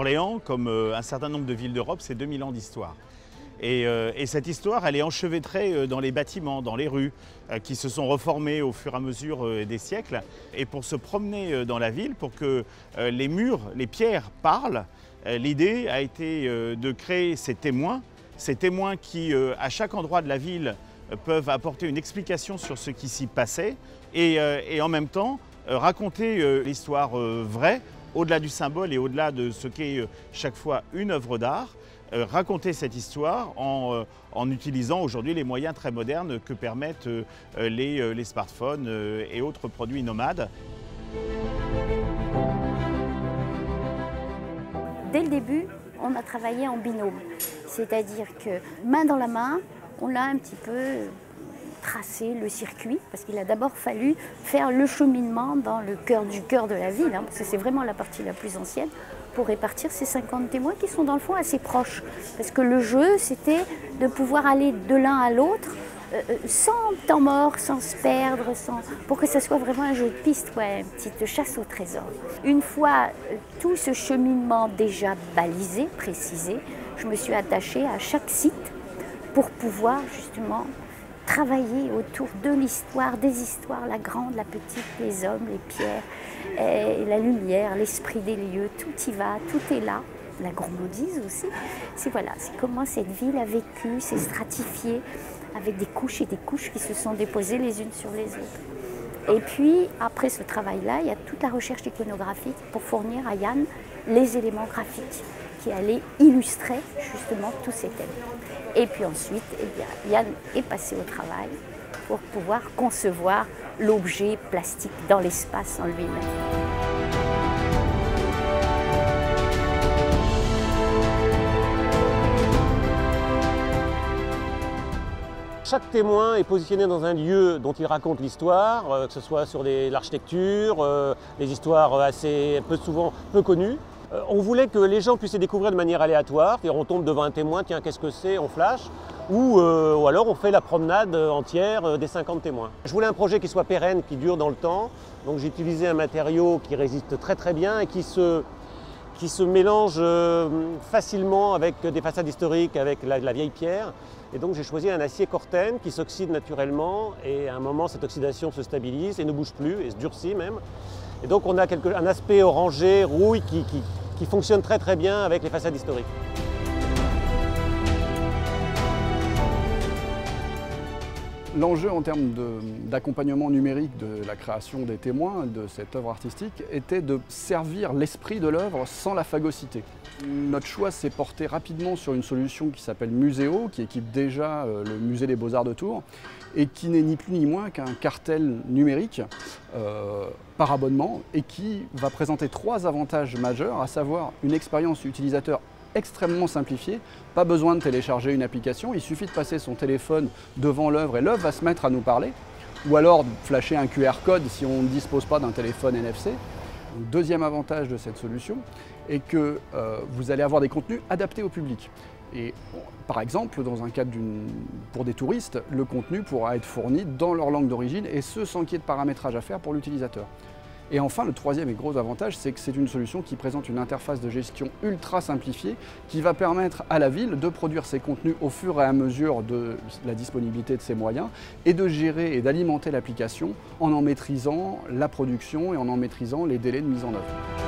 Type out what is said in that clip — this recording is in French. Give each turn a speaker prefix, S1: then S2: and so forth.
S1: Orléans, comme un certain nombre de villes d'Europe, c'est 2000 ans d'histoire. Et cette histoire, elle est enchevêtrée dans les bâtiments, dans les rues, qui se sont reformés au fur et à mesure des siècles. Et pour se promener dans la ville, pour que les murs, les pierres parlent, l'idée a été de créer ces témoins qui, à chaque endroit de la ville, peuvent apporter une explication sur ce qui s'y passait et en même temps raconter l'histoire vraie, au-delà du symbole et au-delà de ce qu'est chaque fois une œuvre d'art. Raconter cette histoire en utilisant aujourd'hui les moyens très modernes que permettent les smartphones et autres produits nomades.
S2: Dès le début, on a travaillé en binôme, c'est-à-dire que main dans la main, on a un petit peu tracé le circuit, parce qu'il a d'abord fallu faire le cheminement dans le cœur du cœur de la ville, parce que c'est vraiment la partie la plus ancienne, pour répartir ces 50 témoins qui sont dans le fond assez proches. Parce que le jeu, c'était de pouvoir aller de l'un à l'autre sans temps mort, sans se perdre, pour que ça soit vraiment un jeu de piste, une petite chasse au trésor. Une fois tout ce cheminement déjà balisé, précisé, je me suis attachée à chaque site pour pouvoir justement travailler autour de l'histoire, des histoires, la grande, la petite, les hommes, les pierres, et la lumière, l'esprit des lieux, tout y va, tout est là. La gourmandise aussi. C'est comment cette ville a vécu, s'est stratifiée, avec des couches et des couches qui se sont déposées les unes sur les autres. Et puis, après ce travail-là, il y a toute la recherche iconographique pour fournir à Yann les éléments graphiques qui allaient illustrer justement tous ces thèmes. Et puis ensuite, Yann est passé au travail pour pouvoir concevoir l'objet plastique dans l'espace en lui-même.
S3: Chaque témoin est positionné dans un lieu dont il raconte l'histoire, que ce soit sur l'architecture, les histoires assez peu connues. On voulait que les gens puissent les découvrir de manière aléatoire, c'est-à-dire on tombe devant un témoin, tiens qu'est-ce que c'est, on flash, ou alors on fait la promenade entière des 50 témoins. Je voulais un projet qui soit pérenne, qui dure dans le temps, donc j'ai utilisé un matériau qui résiste très très bien et qui se mélange facilement avec des façades historiques, avec la vieille pierre. Et donc j'ai choisi un acier Corten qui s'oxyde naturellement et à un moment cette oxydation se stabilise et ne bouge plus et se durcit même. Et donc on a un aspect orangé, rouille qui fonctionne très très bien avec les façades historiques.
S4: L'enjeu en termes d'accompagnement numérique de la création des témoins de cette œuvre artistique était de servir l'esprit de l'œuvre sans la phagocyter. Notre choix s'est porté rapidement sur une solution qui s'appelle Muséo, qui équipe déjà le musée des Beaux-Arts de Tours et qui n'est ni plus ni moins qu'un cartel numérique par abonnement et qui va présenter 3 avantages majeurs, à savoir une expérience utilisateur extrêmement simplifié, pas besoin de télécharger une application, il suffit de passer son téléphone devant l'œuvre et l'œuvre va se mettre à nous parler, ou alors de flasher un QR code si on ne dispose pas d'un téléphone NFC. Le deuxième avantage de cette solution est que vous allez avoir des contenus adaptés au public. Et par exemple, dans un cadre pour des touristes, le contenu pourra être fourni dans leur langue d'origine et ce sans qu'il y ait de paramétrage à faire pour l'utilisateur. Et enfin, le troisième et gros avantage, c'est que c'est une solution qui présente une interface de gestion ultra simplifiée qui va permettre à la ville de produire ses contenus au fur et à mesure de la disponibilité de ses moyens et de gérer et d'alimenter l'application en maîtrisant la production et en maîtrisant les délais de mise en œuvre.